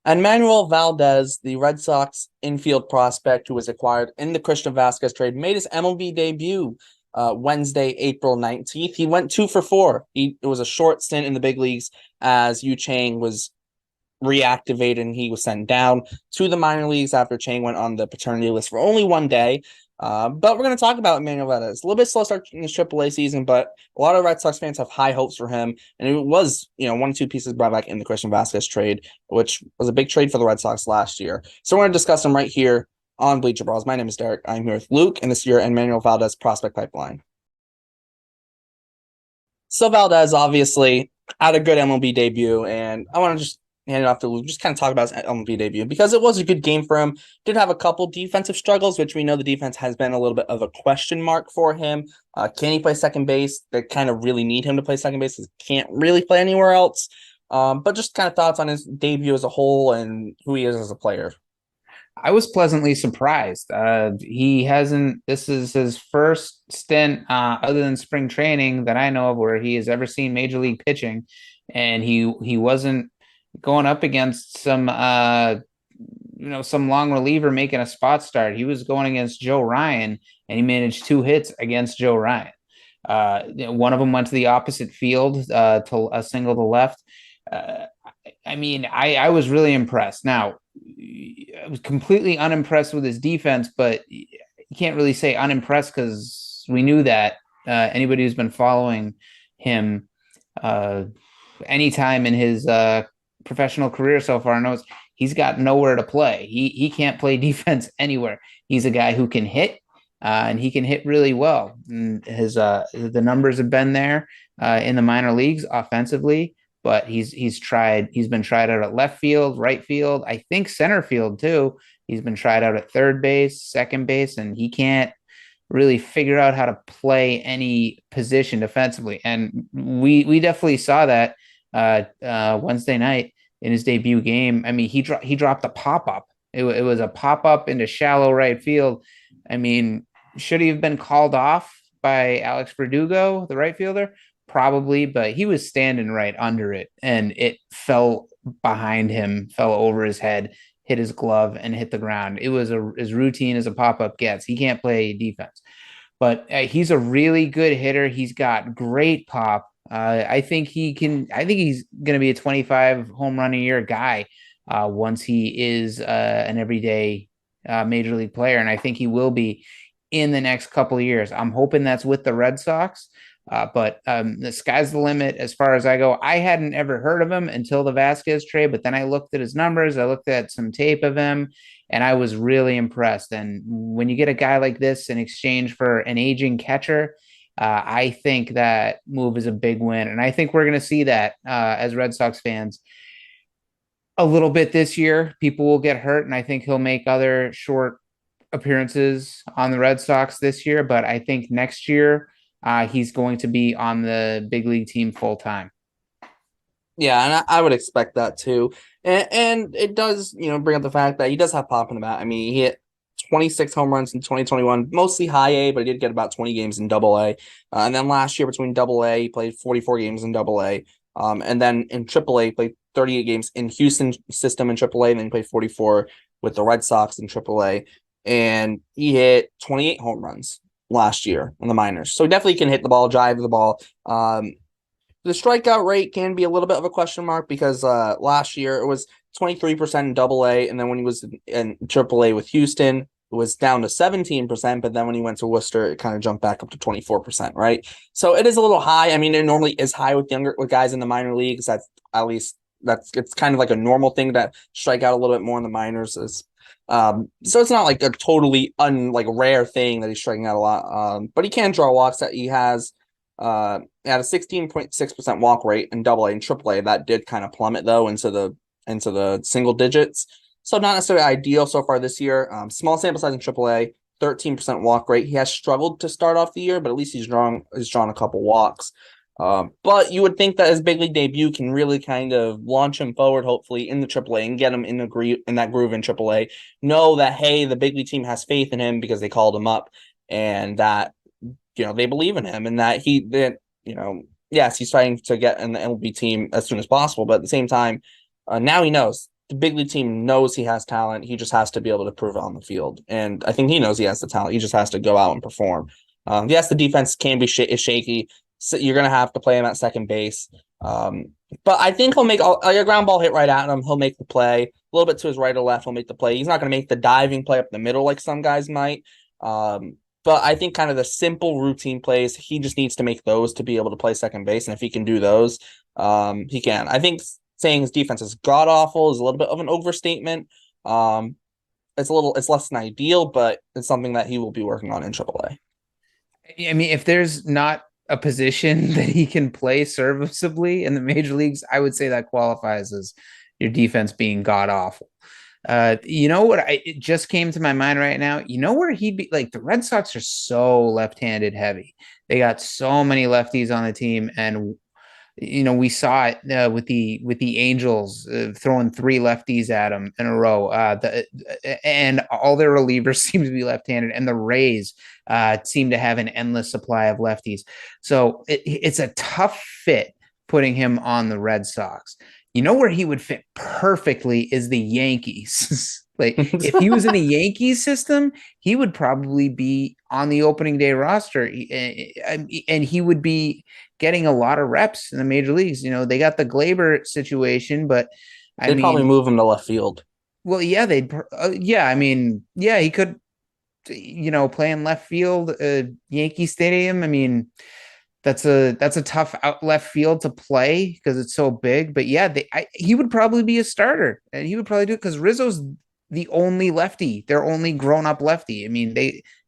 Enmanuel Valdez, the Red Sox infield prospect who was acquired in the Christian Vasquez trade, made his MLB debut Wednesday, April 19th. He went 2 for 4. It was a short stint in the big leagues as Yu Chang was reactivated and he was sent down to the minor leagues after Chang went on the paternity list for only one day. But we're going to talk about Enmanuel Valdez. A little bit slow start in his AAA season, but a lot of Red Sox fans have high hopes for him. And it was, one or two pieces brought back in the Christian Vasquez trade, which was a big trade for the Red Sox last year. So we're going to discuss him right here on Bleacher Brawls. My name is Derrik. I'm here with Luke, and this is your Enmanuel Valdez prospect pipeline. So Valdez obviously had a good MLB debut, and I want to just hand it off to Luke, just kind of talk about his MLB debut because it was a good game for him. Did have a couple defensive struggles, which we know the defense has been a little bit of a question mark for him. Can he play second base? They kind of really need him to play second base because he can't really play anywhere else. But just kind of thoughts on his debut as a whole and who he is as a player. I was pleasantly surprised. He hasn't. This is his first stint, other than spring training, that I know of, where he has ever seen major league pitching, and he wasn't going up against some long reliever making a spot start. He was going against Joe Ryan, and he managed 2 hits against Joe Ryan. One of them went to the opposite field, to a single to left. Uh, I was really impressed. Now, I was completely unimpressed with his defense, but you can't really say unimpressed because we knew that. Anybody who's been following him anytime in his professional career so far knows he's got nowhere to play. He can't play defense anywhere. He's a guy who can hit, and he can hit really well. And the numbers have been there in the minor leagues offensively, but he's been tried out at left field, right field, I think center field too. He's been tried out at third base, second base, and he can't really figure out how to play any position defensively. And we definitely saw that Wednesday night in his debut game. I mean, he dropped a pop up. It was a pop up into shallow right field. I mean, should he have been called off by Alex Verdugo, the right fielder? Probably, but he was standing right under it, and it fell behind him, fell over his head, hit his glove, and hit the ground. It was as routine as a pop up gets. He can't play defense, but he's a really good hitter. He's got great pop. I think he can. I think he's going to be a 25 home run a year guy once he is an everyday major league player, and I think he will be in the next couple of years. I'm hoping that's with the Red Sox. But the sky's the limit as far as I go. I hadn't ever heard of him until the Vasquez trade, but then I looked at his numbers. I looked at some tape of him, and I was really impressed. And when you get a guy like this in exchange for an aging catcher, I think that move is a big win. And I think we're going to see that as Red Sox fans a little bit this year. People will get hurt, and I think he'll make other short appearances on the Red Sox this year. But I think next year, he's going to be on the big league team full time. Yeah, and I would expect that too. And it does, bring up the fact that he does have pop in the bat. I mean, he hit 26 home runs in 2021, mostly high A, but he did get about 20 games in double A. And then last year between double A, he played 44 games in double A. And then in triple A, he played 38 games in Houston system in triple A, and then he played 44 with the Red Sox in triple A. And he hit 28 home runs last year in the minors. So he definitely can hit the ball, drive the ball. The strikeout rate can be a little bit of a question mark because last year it was 23% in double A, and then when he was in triple A with Houston, it was down to 17%, but then when he went to Worcester, it kind of jumped back up to 24%, right? So it is a little high. I mean, it normally is high with guys in the minor leagues. It's kind of like a normal thing that strike out a little bit more in the minors. So it's not like a totally rare thing that he's striking out a lot. But he can draw walks. That he has at a 16.6% walk rate in double A and triple A. That did kind of plummet though into the single digits. So not necessarily ideal so far this year. Small sample size in triple A, 13% walk rate. He has struggled to start off the year, but at least he's drawn a couple walks. But you would think that his big league debut can really kind of launch him forward, hopefully, in the AAA and get him in that groove in AAA. Know that, hey, the big league team has faith in him because they called him up, and that they believe in him, and that yes, he's trying to get in the MLB team as soon as possible. But at the same time, now he knows the big league team knows he has talent. He just has to be able to prove it on the field. And I think he knows he has the talent. He just has to go out and perform. Yes, the defense can be is shaky. So you're going to have to play him at second base. But I think he'll make a ground ball hit right at him. He'll make the play. A little bit to his right or left, he'll make the play. He's not going to make the diving play up the middle like some guys might. But I think kind of the simple routine plays, he just needs to make those to be able to play second base. And if he can do those, he can. I think saying his defense is god awful is a little bit of an overstatement. It's less than ideal, but it's something that he will be working on in AAA. I mean, if there's not a position that he can play serviceably in the major leagues, I would say that qualifies as your defense being god awful. You know what? It just came to my mind right now. You know where he'd be like the Red Sox are so left-handed heavy. They got so many lefties on the team, and we saw it with the Angels throwing 3 lefties at them in a row. And all their relievers seem to be left-handed, and the Rays seem to have an endless supply of lefties. So it's a tough fit putting him on the Red Sox. You know where he would fit perfectly is the Yankees. Like if he was in a Yankees system, he would probably be on the opening day roster, and he would be getting a lot of reps in the major leagues. They got the Glaber situation, but they'd probably move him to left field. Well, yeah, he could, play in left field, Yankee Stadium. I mean, that's a tough out left field to play because it's so big. But yeah, he would probably be a starter, and he would probably do it because Rizzo's the only lefty. They're only grown up lefty. I mean,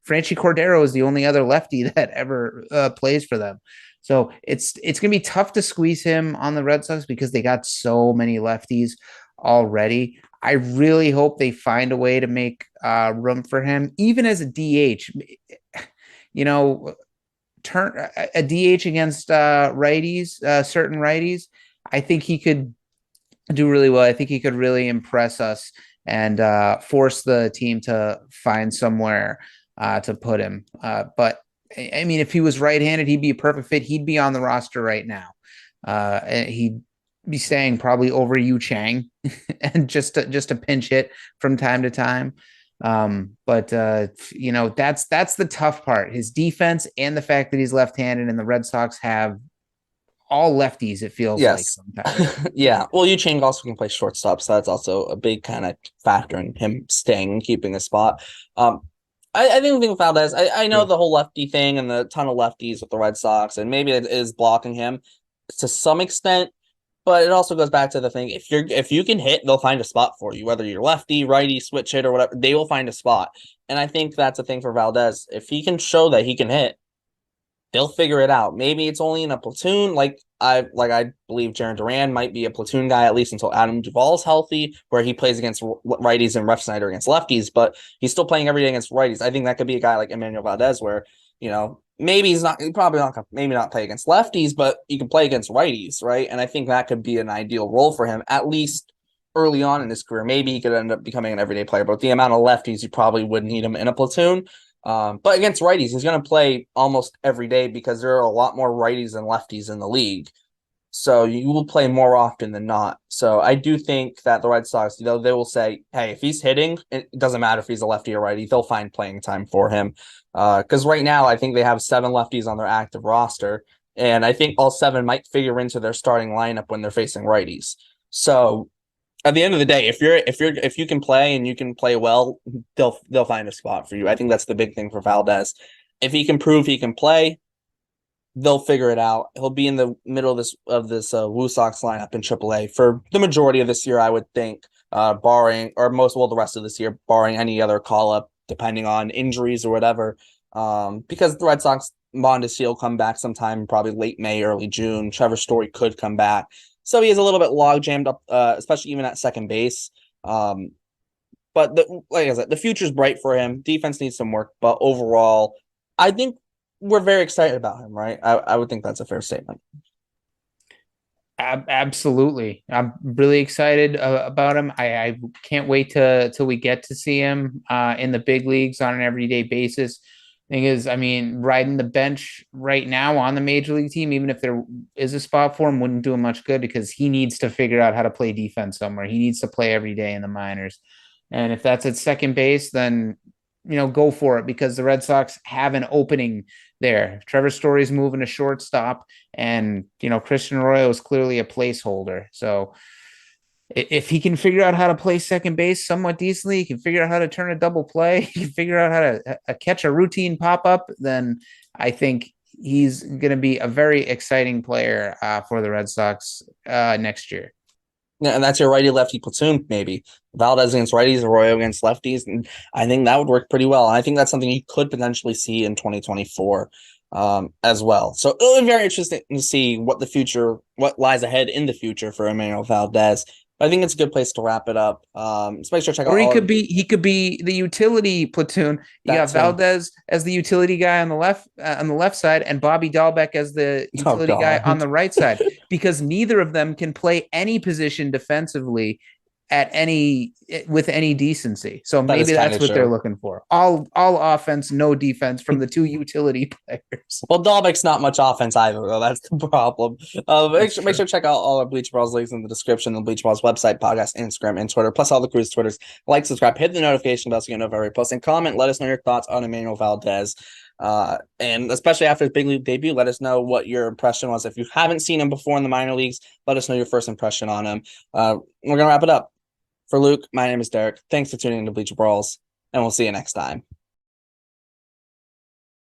Franchi Cordero is the only other lefty that ever plays for them. So it's gonna be tough to squeeze him on the Red Sox because they got so many lefties already. I really hope they find a way to make room for him, even as a DH. Turn a DH against righties, certain righties. I think he could do really well. I think he could really impress us and force the team to find somewhere to put him. But I mean, if he was right-handed, he'd be a perfect fit. He'd be on the roster right now. He'd be staying probably over Yu Chang and just a pinch hit from time to time. But that's the tough part. His defense and the fact that he's left-handed, and the Red Sox have all lefties, it feels like sometimes. Yeah. Well, Yu Chang also can play shortstop, so that's also a big kind of factor in him staying and keeping a spot. I think with Valdez, I know the whole lefty thing and the ton of lefties with the Red Sox, and maybe it is blocking him to some extent, but it also goes back to the thing, if you can hit, they'll find a spot for you, whether you're lefty, righty, switch hit, or whatever, they will find a spot. And I think that's a thing for Valdez. If he can show that he can hit, they'll figure it out. Maybe it's only in a platoon. Like I believe Jarren Duran might be a platoon guy, at least until Adam Duvall's healthy, where he plays against righties and Ref Snyder against lefties, but he's still playing every day against righties. I think that could be a guy like Enmanuel Valdez, where, maybe he probably not gonna, maybe not play against lefties, but you can play against righties, right? And I think that could be an ideal role for him, at least early on in his career. Maybe he could end up becoming an everyday player, but with the amount of lefties, you probably would need him in a platoon. But against righties, he's going to play almost every day because there are a lot more righties than lefties in the league. So you will play more often than not. So I do think that the Red Sox, they will say, hey, if he's hitting, it doesn't matter if he's a lefty or righty, they'll find playing time for him. Because right now, I think they have 7 lefties on their active roster, and I think all 7 might figure into their starting lineup when they're facing righties. So at the end of the day, if you can play and you can play well, they'll find a spot for you. I think that's the big thing for Valdez. If he can prove he can play, they'll figure it out. He'll be in the middle of this Woo Sox lineup in AAA for the majority of this year, I would think, barring the rest of this year, barring any other call up, depending on injuries or whatever. Because the Red Sox, Mondesi will come back sometime, probably late May, early June. Trevor Story could come back. So he is a little bit log jammed up, especially even at second base. But like I said, the future's bright for him. Defense needs some work, but overall, I think we're very excited about him, right? I would think that's a fair statement. Absolutely. I'm really excited about him. I can't wait till we get to see him in the big leagues on an everyday basis. Thing is, I mean, riding the bench right now on the major league team, even if there is a spot for him, wouldn't do him much good because he needs to figure out how to play defense somewhere. He needs to play every day in the minors. And if that's at second base, then go for it because the Red Sox have an opening there. Trevor Story's moving to shortstop, and Christian Arroyo is clearly a placeholder. So if he can figure out how to play second base somewhat decently, he can figure out how to turn a double play, he can figure out how to catch a routine pop up, then I think he's going to be a very exciting player for the Red Sox next year. Yeah, and that's your righty lefty platoon, maybe. Valdez against righties, Arroyo against lefties. And I think that would work pretty well. I think that's something you could potentially see in 2024 as well. So it'll be very interesting to see what lies ahead in the future for Enmanuel Valdez. But I think it's a good place to wrap it up. So make sure to check out Or he could be the utility platoon. You got Valdez as the utility guy on the left side, and Bobby Dahlbeck as the utility guy on the right side, because neither of them can play any position defensively with any decency. So maybe that's what they're looking for. All offense, no defense from the two utility players. Well, Dahlbeck's not much offense either, though. That's the problem. Make sure to check out all our Bleacher Brawls links in the description, the Bleacher Brawls website, podcast, Instagram, and Twitter, plus all the crew's Twitters. Like, subscribe, hit the notification bell so you know every post, and comment. Let us know your thoughts on Enmanuel Valdez. And especially after his big league debut, let us know what your impression was. If you haven't seen him before in the minor leagues, let us know your first impression on him. We're going to wrap it up. For Luke, my name is Derek. Thanks for tuning in to Bleacher Brawls, and we'll see you next time.